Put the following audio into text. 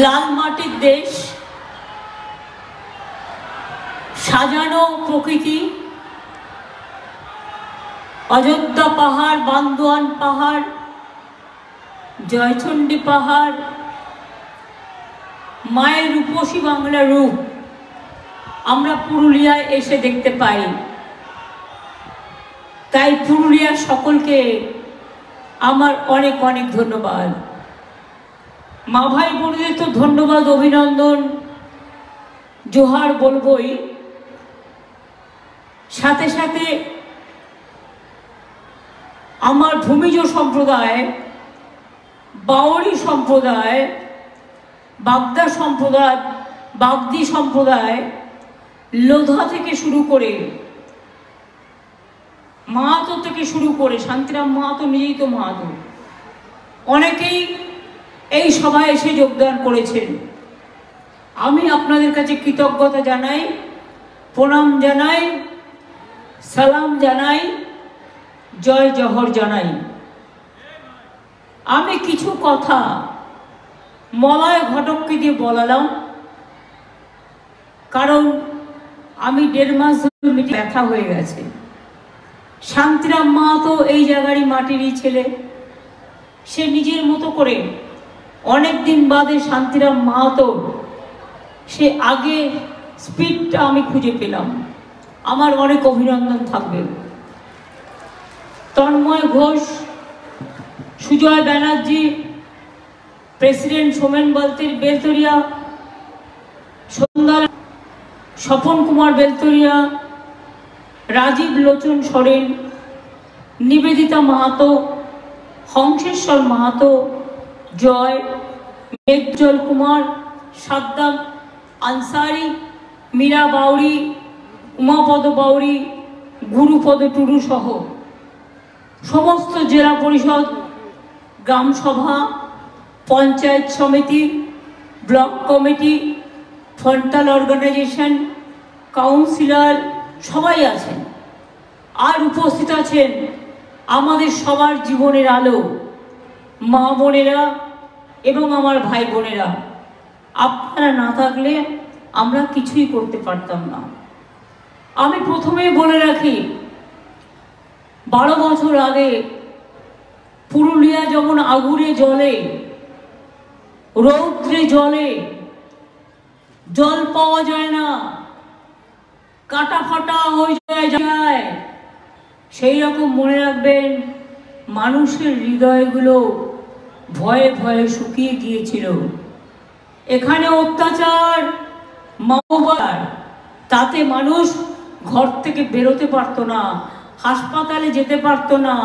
লাল মাটির দেশ, সাজানো প্রকৃতি, অযোধ্যা পাহাড়, বান্দোয়ান পাহাড়, জয়চণ্ডী পাহাড়, মায়ের রূপসী বাংলা রূপ আমরা পুরুলিয়ায় এসে দেখতে পাই। তাই পুরুলিয়ার সকলকে আমার অনেক অনেক ধন্যবাদ। মা ভাই বোনদের তো ধন্যবাদ, অভিনন্দন, জোহার বলবই, সাথে সাথে আমার ভূমিজ সম্প্রদায়, বাউরি সম্প্রদায়, বাগদা সম্প্রদায়, বাগদি সম্প্রদায়, লোধা থেকে শুরু করে, মাহাতো থেকে শুরু করে, শান্তিরাম মাহাতো নিজেই তো মাহাতো, অনেকেই এই সভায় এসে যোগদান করেছেন। আমি আপনাদের কাছে কৃতজ্ঞতা জানাই, প্রণাম জানাই, সালাম জানাই, জয় জহর জানাই। আমি কিছু কথা মলয় ঘটককে দিয়ে বলালাম, কারণ আমি 1.5 মাস ধরে ব্যথা হয়ে গেছে। শান্তিরাম মাহাতো এই জায়গারই মাটিরই ছেলে, সে নিজের মতো করে অনেক দিন বাদে শান্তিরাম মাহাতো সে আগে স্পিডটা আমি খুঁজে পেলাম, আমার অনেক অভিনন্দন থাকবে। তন্ময় ঘোষ, সুজয় ব্যানার্জি, প্রেসিডেন্ট সোমেন বেলতরিয়া, সন্ধ্যা, স্বপন কুমার বেলতরিয়া, রাজীব লোচন সরেন, নিবেদিতা মাহাতো, হংসেশ্বর মাহাতো, জয়, মেঘজল কুমার, সাদ্দাম আনসারি, মীরা বাউরি, উমাপদ বাউরি, গুরুপদ টুডু সহ সমস্ত zilla parishad, gram sabha, panchayat samiti, block committee, frontal organisation, councillor সবাই আছেন। আর উপস্থিত আছেন আমাদের সবার জীবনের আলো, মা বোনেরা এবং আমার ভাই বোনেরা। আপনারা না থাকলে আমরা কিছুই করতে পারতাম না। আমি প্রথমে বলে রাখি, 12 বছর আগে পুরুলিয়া যেমন আগুনে জ্বলে, রৌদ্রে জ্বলে, জল পাওয়া যায় না, কাটা ফাটা হয়ে যায়, সেই রকম মনে রাখবেন মানুষের হৃদয়গুলো ভয়ে ভয়ে শুকিয়ে গিয়েছিল। এখানে অত্যাচার, মাওবাদ, তাতে মানুষ ঘর থেকে বেরোতে পারতো না, হাসপাতালে যেতে পারতো না।